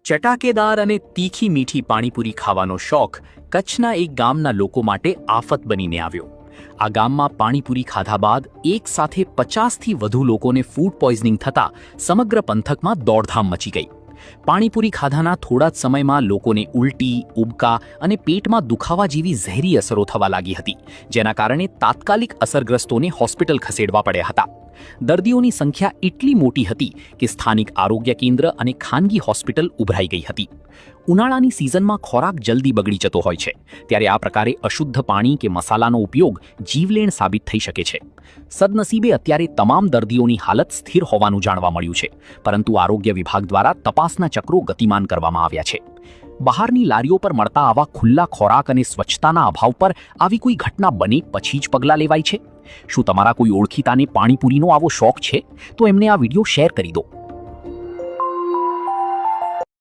ચટાકેદાર અને તીખી મીઠી પાણીપુરી ખાવાનો શોખ કચ્છના એક ગામના લોકો માટે આફત બનીને આવ્યો. આ ગામમાં પાણીપુરી ખાધા બાદ એક સાથે 50થી વધુ લોકોને ફૂડ પોઈઝનિંગ થતાં સમગ્ર પંથકમાં દોડધામ મચી ગઈ. પાણીપુરી ખાધાના થોડા જ સમયમાં લોકોને ઉલટી, ઉબકા અને પેટમાં દુખાવા જેવી ઝેરી અસરો થવા લાગી હતી, જેના કારણે તાત્કાલિક અસરગ્રસ્તોને હોસ્પિટલ ખસેડવા પડ્યા હતા. દર્દીઓની સંખ્યા એટલી મોટી હતી કે સ્થાનિક આરોગ્ય કેન્દ્ર અને ખાનગી હોસ્પિટલ ઉભરાઈ ગઈ હતી. ઉનાળાની સિઝનમાં ખોરાક જલ્દી બગડી જતો હોય છે, ત્યારે આ પ્રકારે અશુદ્ધ પાણી કે મસાલાનો ઉપયોગ જીવલેણ સાબિત થઈ શકે છે. સદનસીબે અત્યારે તમામ દર્દીઓની હાલત સ્થિર હોવાનું જાણવા મળ્યું છે, પરંતુ આરોગ્ય વિભાગ દ્વારા તપાસના ચક્રો ગતિમાન કરવામાં આવ્યા છે. બહારની લારીઓ પર મળતા આવા ખુલ્લા ખોરાક અને સ્વચ્છતાના અભાવ પર આવી કોઈ ઘટના બને પછી જ પગલાં લેવાય છે? શું તમારા કોઈ ઓળખીતાને પાણીપુરીનો આવો શોખ છે? તો એમને આ વિડીયો શેર કરી દો.